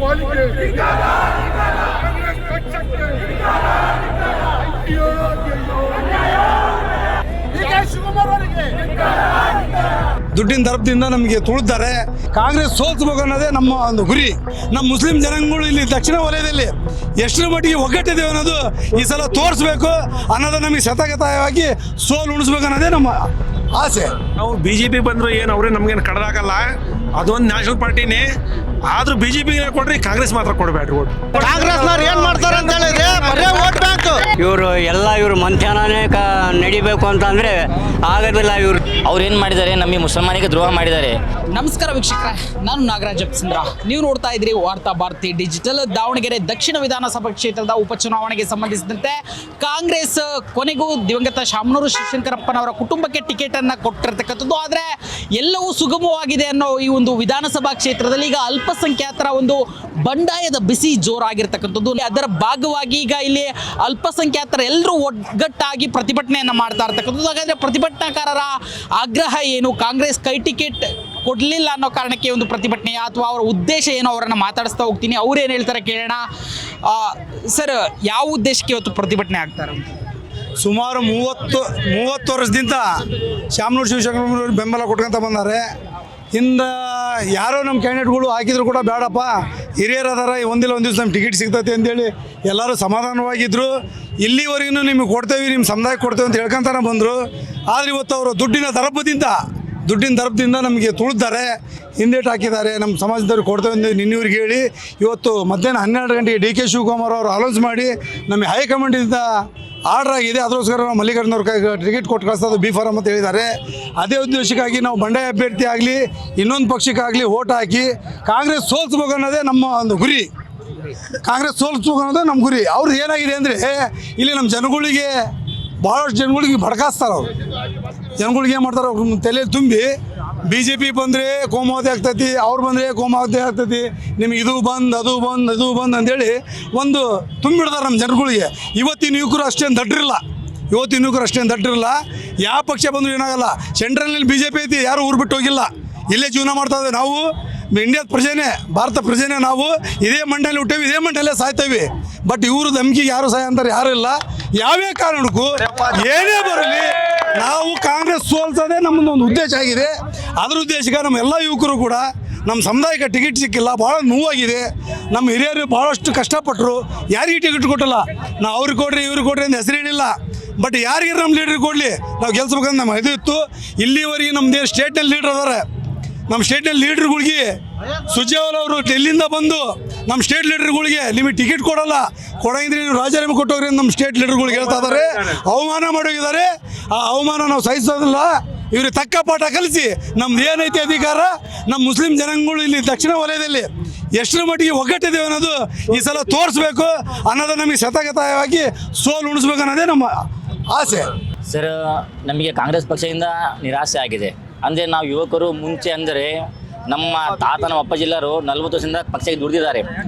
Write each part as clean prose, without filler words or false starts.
ಪಾಲಿಕೆ ಕಾಂಗ್ರೆಸ್ ಪಕ್ಷಕ್ಕೆ ಶಿವಕುಮಾರ್ ಅವರಿಗೆ ದುಡ್ಡಿನ ದರಪದಿಂದ ನಮಗೆ ತುಳಿದ್ದಾರೆ. ಕಾಂಗ್ರೆಸ್ ಸೋಲ್ಸ್ಬೇಕು ಅನ್ನೋದೇ ನಮ್ಮ ಒಂದು ಗುರಿ. ನಮ್ಮ ಮುಸ್ಲಿಂ ಜನಾಂಗಗಳು ಇಲ್ಲಿ ದಕ್ಷಿಣ ವಲಯದಲ್ಲಿ ಎಷ್ಟರ ಮಟ್ಟಿಗೆ ಒಗ್ಗಟ್ಟಿದ್ದೇವೆ ಅನ್ನೋದು ಈ ಸಲ ತೋರಿಸ್ಬೇಕು ಅನ್ನೋದು ನಮಗೆ ಶತಗತವಾಗಿ ಸೋಲು ಉಣಿಸ್ಬೇಕು ಅನ್ನೋದೇ ನಮ್ಮ ಆಸೆ. ನಾವು BJP ಬಂದ್ರು ಏನು ಅವ್ರೇ ನಮ್ಗೇನು ಕಡದಾಗಲ್ಲ, ಅದೊಂದು ನ್ಯಾಷನಲ್ ಪಾರ್ಟಿನೇ. ಆದ್ರೂ BJP ಕೊಡ್ರಿ, ಕಾಂಗ್ರೆಸ್ ಮಾತ್ರ ಕೊಡಬೇಡ್ರಿ ಓಟ್. ಕಾಂಗ್ರೆಸ್ನವ್ರು ಏನ್ ಮಾಡ್ತಾರೆ ಅಂತ ಹೇಳಿದ್ರೆ ಬರೇ ವೋಟ್ ಬ್ಯಾಂಕ್. ಇವರು ಮಂಥಾನೇ ನಡಿಬೇಕು ಅಂತಂದ್ರೆ ಆಗೋದಿಲ್ಲ. ಅವ್ರು ಏನು ಮಾಡಿದ್ದಾರೆ, ನಮಗೆ ಮುಸಲ್ಮಾನಿಗೆ ದ್ರೋಹ ಮಾಡಿದ್ದಾರೆ. ನಮಸ್ಕಾರ ವೀಕ್ಷಕರೇ, ನಾನು ನಾಗರಾಜ್ ಅಪ್ಸಂದ್ರ. ನೀವು ನೋಡ್ತಾ ಇದ್ರಿ ವಾರ್ತಾ ಭಾರತಿ ಡಿಜಿಟಲ್. ದಾವಣಗೆರೆ ದಕ್ಷಿಣ ವಿಧಾನಸಭಾ ಕ್ಷೇತ್ರದ ಉಪಚುನಾವಣೆಗೆ ಸಂಬಂಧಿಸಿದಂತೆ ಕಾಂಗ್ರೆಸ್ ಕೊನೆಗೂ ದಿವಂಗತ ಶಾಮನೂರು ಶಿವಶಂಕರಪ್ಪನವರ ಕುಟುಂಬಕ್ಕೆ ಟಿಕೆಟ್ ಅನ್ನ ಕೊಟ್ಟಿರ್ತಕ್ಕಂಥದ್ದು. ಆದರೆ ಎಲ್ಲವೂ ಸುಗಮವಾಗಿದೆ ಅನ್ನೋ ಈ ಒಂದು ವಿಧಾನಸಭಾ ಕ್ಷೇತ್ರದಲ್ಲಿ ಈಗ ಅಲ್ಪಸಂಖ್ಯಾತರ ಒಂದು ಬಂಡಾಯದ ಬಿಸಿ ಜೋರಾಗಿರ್ತಕ್ಕಂಥದ್ದು. ಅದರ ಭಾಗವಾಗಿ ಈಗ ಇಲ್ಲಿ ಅಲ್ಪಸಂಖ್ಯಾತರ ಎಲ್ಲರೂ ಒಗ್ಗಟ್ಟಾಗಿ ಪ್ರತಿಭಟನೆಯನ್ನು ಮಾಡ್ತಾ ಇರ್ತಕ್ಕಂಥದ್ದು. ಹಾಗಾದರೆ ಪ್ರತಿಭಟನಾಕಾರರ ಆಗ್ರಹ ಏನು? ಕಾಂಗ್ರೆಸ್ ಕೈ ಟಿಕೆಟ್ ಕೊಡಲಿಲ್ಲ ಅನ್ನೋ ಕಾರಣಕ್ಕೆ ಒಂದು ಪ್ರತಿಭಟನೆ, ಅಥವಾ ಅವರ ಉದ್ದೇಶ ಏನು? ಅವರನ್ನು ಮಾತಾಡಿಸ್ತಾ ಹೋಗ್ತೀನಿ, ಅವ್ರೇನು ಹೇಳ್ತಾರೆ ಕೇಳೋಣ. ಸರ್, ಯಾವ ಉದ್ದೇಶಕ್ಕೆ ಇವತ್ತು ಪ್ರತಿಭಟನೆ ಆಗ್ತಾರೆ? ಸುಮಾರು 30 ವರ್ಷದಿಂದ ಶಾಮನೂರು ಶಿವಶಂಕರಪ್ಪನವ್ರು ಬೆಂಬಲ ಕೊಟ್ಕೊಂತ ಬಂದಾರೆ. ಹಿಂದೆ ಯಾರೋ ನಮ್ಮ ಕ್ಯಾಂಡಿಡೇಟ್ಗಳು ಹಾಕಿದ್ರು ಕೂಡ ಬೇಡಪ್ಪ, ಹಿರಿಯರು ಅದಾರ, ಒಂದಿಲ್ಲ ಒಂದು ದಿವಸ ನಮ್ಮ ಟಿಕೆಟ್ ಸಿಗ್ತೈತೆ ಅಂತೇಳಿ ಎಲ್ಲರೂ ಸಮಾಧಾನವಾಗಿದ್ದರು. ಇಲ್ಲಿವರೆಗೂ ನಿಮಗೆ ಕೊಡ್ತೇವೆ, ನಿಮ್ಮ ಸಮುದಾಯಕ್ಕೆ ಕೊಡ್ತೇವೆ ಅಂತ ಹೇಳ್ಕೊಂತಾನೆ ಬಂದರು. ಆದರೆ ಇವತ್ತು ಅವರು ದುಡ್ಡಿನ ದರಪದಿಂದ ನಮಗೆ ತುಳಿದ್ದಾರೆ, ಹಿಂದೇಟು ಹಾಕಿದ್ದಾರೆ. ನಮ್ಮ ಸಮಾಜದವ್ರಿಗೆ ಕೊಡ್ತೇವೆ ಅಂತ ನಿನ್ನೆವ್ರಿಗೆ ಹೇಳಿ ಇವತ್ತು ಮಧ್ಯಾಹ್ನ 12 ಗಂಟೆಗೆ DK ಶಿವಕುಮಾರ್ ಅವರು ಅನೌನ್ಸ್ ಮಾಡಿ ನಮಗೆ ಹೈಕಮಾಂಡಿಂದ ಆರ್ಡರ್ ಆಗಿದೆ. ಅದಕ್ಕೋಸ್ಕರ ನಾವು ಮಲ್ಲಿಕಾರ್ಜುನ ಅವ್ರ ಟಿಕೆಟ್ ಕೊಟ್ಟು ಕಳಿಸೋದು B ಫಾರಮ್ ಅಂತ ಹೇಳಿದ್ದಾರೆ. ಅದೇ ಉದ್ದೇಶಕ್ಕಾಗಿ ನಾವು ಬಂಡಾಯ ಅಭ್ಯರ್ಥಿ ಆಗಲಿ ಇನ್ನೊಂದು ಪಕ್ಷಕ್ಕಾಗಲಿ ಓಟ್ ಹಾಕಿ ಕಾಂಗ್ರೆಸ್ ಸೋಲ್ಸ್ಬೇಕು ಅನ್ನೋದೇ ನಮ್ಮ ಒಂದು ಗುರಿ. ಅವ್ರದ್ದು ಏನಾಗಿದೆ ಅಂದರೆ ಇಲ್ಲಿ ನಮ್ಮ ಜನಗಳಿಗೆ ಭಾಳಷ್ಟು ಜನಗಳಿಗೆ ಭಡ್ಕಾಸ್ತಾರೆ. ಅವರು ಜನಗಳಿಗೆ ಏನು ಮಾಡ್ತಾರೆ, ಅವ್ರ ತಲೆಯಲ್ಲಿ ತುಂಬಿ BJP ಬಂದರೆ ಕೋಮಾವತಿ ಆಗ್ತೈತಿ, ಅವ್ರು ಬಂದರೆ ಕೋಮಾವತಿ ಆಗ್ತೈತಿ, ನಿಮಗೆ ಇದು ಬಂದು ಅಂತೇಳಿ ಒಂದು ತುಂಬಿಡ್ತಾರೆ ನಮ್ಮ ಜನಗಳಿಗೆ. ಇವತ್ತಿನ ಯುವಕರು ಅಷ್ಟೇನು ದಡ್ರಿಲ್ಲ. ಯಾವ ಪಕ್ಷ ಬಂದರೂ ಏನಾಗಲ್ಲ. ಸೆಂಟ್ರಲ್ನಲ್ಲಿ BJP ಐತಿ, ಯಾರು ಊರು ಬಿಟ್ಟು ಹೋಗಿಲ್ಲ, ಇಲ್ಲೇ ಜೀವನ ಮಾಡ್ತಾ ಇದ್ದೇವೆ. ನಾವು ಇಂಡಿಯಾದ ಪ್ರಜೆನೇ, ಭಾರತ ಪ್ರಜೆನೇ. ನಾವು ಇದೇ ಮಂಡಳಿ ಹುಟ್ಟೇವಿ, ಇದೇ ಮಂಡಲೇ ಸಾಯ್ತೇವೆ. ಬಟ್ ಇವರು ಧಮ್ಕಿಗೆ ಯಾರು ಸಹಾಯ ಅಂತಾರೆ ಯಾರು ಇಲ್ಲ. ಯಾವ್ಯಾವ ಕಾರಣಕ್ಕೂ ಏನೇ ಬರಲಿ ನಾವು ಕಾಂಗ್ರೆಸ್ ಸೋಲ್ಸೋದೇ ನಮ್ಮದು ಒಂದು ಉದ್ದೇಶ ಆಗಿದೆ. ಅದ್ರ ಉದ್ದೇಶಕ್ಕೆ ನಮ್ಮ ಎಲ್ಲ ಯುವಕರು ಕೂಡ ನಮ್ಮ ಸಮುದಾಯಕ್ಕೆ ಟಿಕೆಟ್ ಸಿಕ್ಕಿಲ್ಲ, ಭಾಳ ನೋವಾಗಿದೆ. ನಮ್ಮ ಹಿರಿಯರು ಭಾಳಷ್ಟು ಕಷ್ಟಪಟ್ಟರು, ಯಾರಿಗೆ ಟಿಕೆಟ್ ಕೊಟ್ಟಿಲ್ಲ. ನಾವು ಅವ್ರಿಗೆ ಕೊಡ್ರಿ ಇವ್ರಿಗೆ ಕೊಡ್ರಿ ಅಂತ ಹೆಸರು ಹೇಳಿಲ್ಲ. ಬಟ್ ಯಾರಿಗೆ ನಮ್ಮ ಲೀಡ್ರಿಗೆ ಕೊಡಲಿ, ನಾವು ಗೆಲ್ಸ್ಬೇಕಂತ ನಮ್ಮ ಇದು ಇತ್ತು. ಇಲ್ಲಿವರೆಗೆ ನಮ್ಮದೇ ಸ್ಟೇಟ್ನಲ್ಲಿ ಲೀಡ್ರ್ ಅದಾರೆ. ನಮ್ಮ ಸ್ಟೇಟ್ನಲ್ಲಿ ಲೀಡ್ರ್ಗಳಿಗೆ ಸುರ್ಜೇವಾಲಾ ಅವರು ಡೆಲ್ಲಿಯಿಂದ ಬಂದು ನಮ್ಮ ಸ್ಟೇಟ್ ಲೀಡರ್ಗಳಿಗೆ ನಿಮಗೆ ಟಿಕೆಟ್ ಕೊಡಂಗಿದ್ರೆ ನೀವು ರಾಜೀನಾಮೆ ಕೊಟ್ಟೋಗ್ರಿ ನಮ್ಮ ಸ್ಟೇಟ್ ಲೀಡರ್ಗಳಿಗೆ ಹೇಳ್ತಾ ಇದ್ದಾರೆ, ಅವಮಾನ ಮಾಡೋಗಿದ್ದಾರೆ. ಆ ಅವಮಾನ ನಾವು ಸಹಿಸೋದಿಲ್ಲ. ಇವ್ರಿಗೆ ತಕ್ಕ ಪಾಠ ಕಲಿಸಿ ನಮ್ದು ಏನೈತಿ ಅಧಿಕಾರ, ನಮ್ಮ ಮುಸ್ಲಿಂ ಜನಾಂಗಗಳು ಇಲ್ಲಿ ದಕ್ಷಿಣ ವಲಯದಲ್ಲಿ ಎಷ್ಟರ ಮಟ್ಟಿಗೆ ಒಗ್ಗಟ್ಟಿದ್ದೇವೆ ಅನ್ನೋದು ಈ ಸಲ ತೋರಿಸ್ಬೇಕು ಅನ್ನೋದು ನಮಗೆ ಶತಗತವಾಗಿ ಸೋಲು ಉಣಿಸ್ಬೇಕು ಅನ್ನೋದೇ ನಮ್ಮ ಆಸೆ. ಸರ್, ನಮಗೆ ಕಾಂಗ್ರೆಸ್ ಪಕ್ಷದಿಂದ ನಿರಾಸೆ ಆಗಿದೆ. ಅಂದರೆ ನಾವು ಯುವಕರು ಮುಂಚೆ ಅಂದರೆ ನಮ್ಮ ತಾತನ ಅಪ್ಪಾಜಿಲ್ಲರು 40 ವರ್ಷದಿಂದ ಪಕ್ಷಕ್ಕೆ ದುಡಿದಿದ್ದಾರೆ.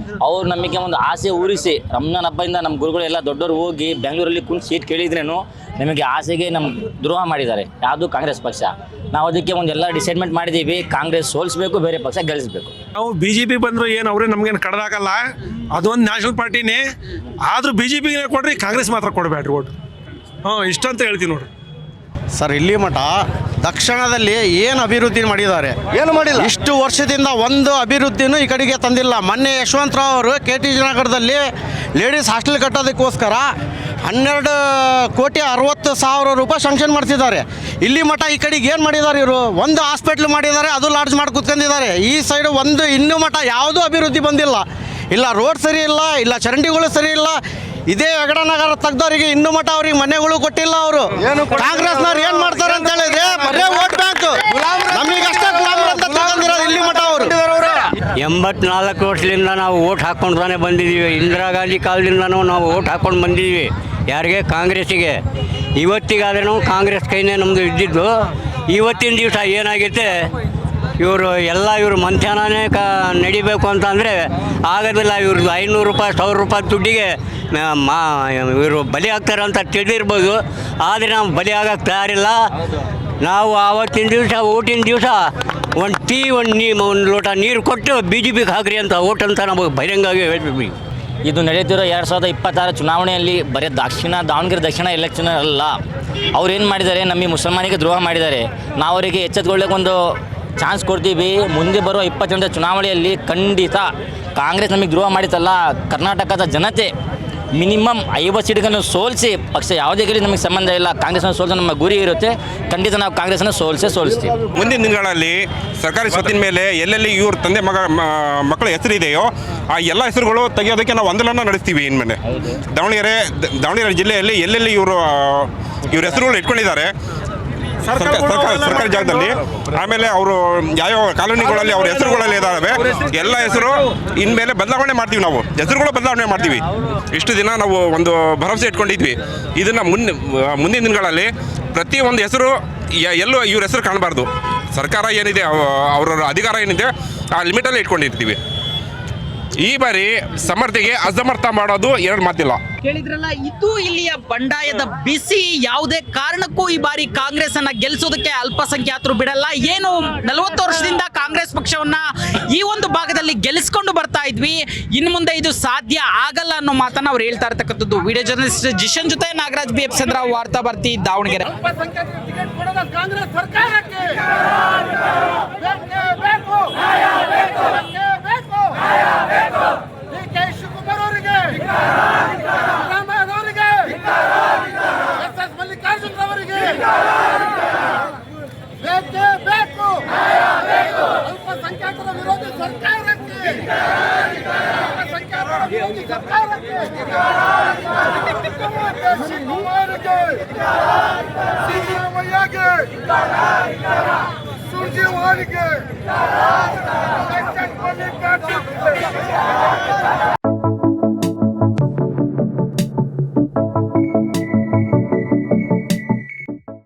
ಅವರು ನಮಗೆ ಒಂದು ಆಸೆ ಊರಿಸಿ ರಂಜಾನ್ ಹಬ್ಬದಿಂದ ನಮ್ಮ ಗುರುಗಳೆಲ್ಲ ದೊಡ್ಡವರು ಹೋಗಿ ಬೆಂಗಳೂರಲ್ಲಿ ಕುಂತು ಸೀಟ್ ಕೇಳಿದ್ರೇನು ನಮಗೆ ಆಸೆಗೆ ನಮ್ಮ ದ್ರೋಹ ಮಾಡಿದ್ದಾರೆ. ಯಾವುದು ಕಾಂಗ್ರೆಸ್ ಪಕ್ಷ. ನಾವು ಅದಕ್ಕೆ ಒಂದೆಲ್ಲ ಡಿಸೈಡ್ಮೆಂಟ್ ಮಾಡಿದ್ದೀವಿ, ಕಾಂಗ್ರೆಸ್ ಸೋಲಿಸಬೇಕು, ಬೇರೆ ಪಕ್ಷ ಗೆಲ್ಲಿಸಬೇಕು. ನಾವು BJP ಬಂದ್ರು ಏನು ಅವ್ರೇ ನಮ್ಗೇನು ಕಡದಾಗಲ್ಲ, ಅದೊಂದು ನ್ಯಾಷನಲ್ ಪಾರ್ಟಿನೇ. ಆದ್ರೂ BJP ಕೊಡ್ರಿ, ಕಾಂಗ್ರೆಸ್ ಮಾತ್ರ ಕೊಡಬೇಡ್ರಿ ಓಟ್. ಇಷ್ಟ ಅಂತ ಹೇಳ್ತೀನಿ ನೋಡ್ರಿ. ಸರ್, ಇಲ್ಲಿ ಮಠ ದಕ್ಷಿಣದಲ್ಲಿ ಏನು ಅಭಿವೃದ್ಧಿ ಮಾಡಿದ್ದಾರೆ? ಏನು ಮಾಡಿಲ್ಲ. ಇಷ್ಟು ವರ್ಷದಿಂದ ಒಂದು ಅಭಿವೃದ್ಧಿನೂ ಈ ಕಡೆಗೆ ತಂದಿಲ್ಲ. ಮೊನ್ನೆ ಯಶವಂತರಾವ್ ಅವರು KTG ನಗರದಲ್ಲಿ ಲೇಡೀಸ್ ಹಾಸ್ಟೆಲ್ ಕಟ್ಟೋದಕ್ಕೋಸ್ಕರ 12,60,00,000 ರೂಪಾಯಿ ಶಾಂಕ್ಷನ್ ಮಾಡ್ತಿದ್ದಾರೆ. ಇಲ್ಲಿ ಮಠ ಈ ಕಡೆಗೆ ಏನು ಮಾಡಿದ್ದಾರೆ ಇವರು? ಒಂದು ಹಾಸ್ಪಿಟ್ಲ್ ಮಾಡಿದ್ದಾರೆ, ಅದು ಲಾಡ್ಜ್ ಮಾಡಿ ಕೂತ್ಕೊಂಡಿದ್ದಾರೆ. ಈ ಸೈಡ್ ಒಂದು ಇನ್ನೂ ಮಠ ಯಾವುದೂ ಅಭಿವೃದ್ಧಿ ಬಂದಿಲ್ಲ. ಇಲ್ಲ ರೋಡ್ ಸರಿ ಇಲ್ಲ, ಇಲ್ಲ ಚರಂಡಿಗಳು ಸರಿ ಇಲ್ಲ. ಇದೇ ಹೆಗಡನಗರ ತೆಗ್ದವರಿಗೆ ಇನ್ನೂ ಮಠ ಅವ್ರಿಗೆ ಮನೆಗಳು ಕೊಟ್ಟಿಲ್ಲ. ಅವರು ಕಾಂಗ್ರೆಸ್ನವ್ರು ಏನು ಮಾಡ್ತಾರೆ ಅಂತ ಹೇಳಿದ್ರೆ ಬರೇ ವೋಟ್ ಬ್ಯಾಂಕ್, ನಮಗಷ್ಟೇ ಅಂತ ತಗೊಂಡಿರೋದು ಇಲ್ಲಿ ಮಠ ಅವರು. 84 ವರ್ಷದಿಂದ ನಾವು ಓಟ್ ಹಾಕ್ಕೊಂಡ್ತಾನೆ ಬಂದಿದ್ದೀವಿ. ಇಂದಿರಾ ಗಾಂಧಿ ಕಾಲದಿಂದನೂ ನಾವು ಓಟ್ ಹಾಕ್ಕೊಂಡು ಬಂದಿದ್ದೀವಿ. ಯಾರಿಗೆ? ಕಾಂಗ್ರೆಸ್ಸಿಗೆ. ಇವತ್ತಿಗಾದ್ರೂ ಕಾಂಗ್ರೆಸ್ ಕೈನೇ ನಮ್ಮದು ಇದ್ದಿದ್ದು. ಇವತ್ತಿನ ದಿವಸ ಏನಾಗೈತೆ, ಇವರು ಮಂಥಾನೇ ನಡಿಬೇಕು ಅಂತಂದರೆ ಆಗೋದಿಲ್ಲ. ಇವ್ರದ್ದು 500 ರೂಪಾಯಿ 1000 ರೂಪಾಯಿ ದುಡ್ಡಿಗೆ ಇವರು ಬಲಿ ಆಗ್ತಾರೆ ಅಂತ ತಿಳಿದಿರ್ಬೋದು. ಆದರೆ ನಾವು ಬಲಿ ಆಗೋಕ್ಕೆ ತಯಾರಿಲ್ಲ. ನಾವು ಆವತ್ತಿನ ದಿವಸ ಓಟಿನ ದಿವಸ ಒಂದು ಲೋಟ ನೀರು ಕೊಟ್ಟು BJPಗೆ ಹಾಕ್ರಿ ಅಂತ ಓಟ್ ಅಂತ ನಾವು ಬಹಿರಂಗವಾಗಿ ಹೇಳ್ತೀವಿ. ಇದು ನಡೆಯುತ್ತಿರೋ 2026 ಚುನಾವಣೆಯಲ್ಲಿ ಬರೀ ದಾವಣಗೆರೆ ದಕ್ಷಿಣ ಎಲೆಕ್ಷನ್ ಅಲ್ಲ. ಅವ್ರು ಏನು ಮಾಡಿದ್ದಾರೆ, ನಮಗೆ ಮುಸಲ್ಮಾನಿಗೆ ದ್ರೋಹ ಮಾಡಿದ್ದಾರೆ. ನಾವು ಅವರಿಗೆ ಎಚ್ಚೆತ್ಕೊಳ್ಳೋಕೆ ಒಂದು ಚಾನ್ಸ್ ಕೊಡ್ತೀವಿ. ಮುಂದೆ ಬರುವ 28ರ ಚುನಾವಣೆಯಲ್ಲಿ ಖಂಡಿತ ಕಾಂಗ್ರೆಸ್ ನಮಗೆ ದ್ರೋಹ ಮಾಡಿತಲ್ಲ, ಕರ್ನಾಟಕದ ಜನತೆ ಮಿನಿಮಮ್ 50 ಸೀಟ್ಗಳನ್ನು ಸೋಲಿಸಿ, ಪಕ್ಷ ಯಾವುದೇ ಗಲಿ ನಮಗೆ ಸಂಬಂಧ ಇಲ್ಲ, ಕಾಂಗ್ರೆಸ್ನ ಸೋಲಿಸೋ ನಮ್ಮ ಗುರಿ ಇರುತ್ತೆ. ಖಂಡಿತ ನಾವು ಕಾಂಗ್ರೆಸ್ನ ಸೋಲಿಸ್ತೀವಿ. ಮುಂದಿನ ದಿನಗಳಲ್ಲಿ ಸರ್ಕಾರಿ ಸ್ವತ್ತಿನ ಮೇಲೆ ಎಲ್ಲೆಲ್ಲಿ ಇವ್ರ ತಂದೆ ಮಕ್ಕಳ ಹೆಸರಿದೆಯೋ ಆ ಎಲ್ಲ ಹೆಸರುಗಳು ತೆಗೆಯೋದಕ್ಕೆ ನಾವು ಆಂದೋಲನ ನಡೆಸ್ತೀವಿ. ಇನ್ಮೇಲೆ ದಾವಣಗೆರೆ ಜಿಲ್ಲೆಯಲ್ಲಿ ಎಲ್ಲೆಲ್ಲಿ ಇವ್ರ ಹೆಸರುಗಳು ಇಟ್ಕೊಂಡಿದ್ದಾರೆ ಸರ್ಕಾರಿ ಜಾಗದಲ್ಲಿ, ಆಮೇಲೆ ಅವರು ಯಾವ್ಯಾವ ಕಾಲೋನಿಗಳಲ್ಲಿ ಅವ್ರ ಹೆಸರುಗಳಲ್ಲಿ ಇದ್ದಾವೆ ಎಲ್ಲ ಹೆಸರು ಇನ್ಮೇಲೆ ಬದಲಾವಣೆ ಮಾಡ್ತೀವಿ. ನಾವು ಹೆಸರುಗಳು ಬದಲಾವಣೆ ಮಾಡ್ತೀವಿ. ಇಷ್ಟು ದಿನ ನಾವು ಒಂದು ಭರವಸೆ ಇಟ್ಕೊಂಡಿದ್ವಿ. ಇದನ್ನು ಮುಂದಿನ ದಿನಗಳಲ್ಲಿ ಪ್ರತಿಯೊಂದು ಹೆಸರು ಎಲ್ಲೂ ಇವ್ರ ಹೆಸರು ಕಾಣಬಾರ್ದು. ಸರ್ಕಾರ ಏನಿದೆ, ಅವರ ಅಧಿಕಾರ ಏನಿದೆ ಆ ಲಿಮಿಟಲ್ಲಿ ಇಟ್ಕೊಂಡಿರ್ತೀವಿ. ಈ ಬಾರಿ ಸಮರ್ಥಿಗೆ ಅಸಮರ್ಥ ಮಾಡೋದು ಎರಡು ಮಾತಿಲ್ಲ. ಕೇಳಿದ್ರಲ್ಲ, ಇದು ಇಲ್ಲಿಯ ಬಂಡಾಯದ ಬಿಸಿ. ಯಾವುದೇ ಕಾರಣಕ್ಕೂ ಈ ಬಾರಿ ಕಾಂಗ್ರೆಸ್ ಅನ್ನ ಗೆಲ್ಲಿಸೋದಕ್ಕೆ ಅಲ್ಪಸಂಖ್ಯಾತರು ಬಿಡಲ್ಲ. ಏನು 40 ವರ್ಷದಿಂದ ಕಾಂಗ್ರೆಸ್ ಪಕ್ಷವನ್ನ ಈ ಒಂದು ಭಾಗದಲ್ಲಿ ಗೆಲ್ಲಿಸ್ಕೊಂಡು ಬರ್ತಾ ಇದ್ವಿ, ಇನ್ನು ಮುಂದೆ ಇದು ಸಾಧ್ಯ ಆಗಲ್ಲ ಅನ್ನೋ ಮಾತನ್ನ ಅವ್ರು ಹೇಳ್ತಾ ಇರ್ತಕ್ಕಂಥದ್ದು. ವಿಡಿಯೋ ಜರ್ನಲಿಸ್ಟ್ ಜಿಶನ್ ಜೊತೆ ನಾಗರಾಜ್ BF ಚಂದ್ರ, ವಾರ್ತಾ ಭಾರತಿ, ದಾವಣಗೆರೆ. ಅಲ್ಪಸಂಖ್ಯಾತರಿಗೆ ಟಿಕೆಟ್ ಕೊಡೋದು ಕಾಂಗ್ರೆಸ್ ಸರ್ಕಾರಕ್ಕೆ ಬೇಕು. DK ಶಿವಕುಮಾರ್ ಅವರಿಗೆ, ಸಿದ್ದರಾಮಯ್ಯ ಅವರಿಗೆ, SS ಮಲ್ಲಿಕಾರ್ಜುನ್ ಅವರಿಗೆ ಬೇಕೇ ಬೇಕು. ಅಲ್ಪಸಂಖ್ಯಾತರ ವಿರೋಧಿ ಸರ್ಕಾರಕ್ಕೆ, ಅಲ್ಪಸಂಖ್ಯಾತರ ವಿರೋಧಿ ಸರ್ಕಾರಕ್ಕೆ, ಶಿವಕುಮಾರ್ಗೆ, ಸಿದ್ದರಾಮಯ್ಯಗೆ, ಸುರ್ಜೇವಾಲಾಗೆ, SS ಮಲ್ಲಿಕಾರ್ಜುನ್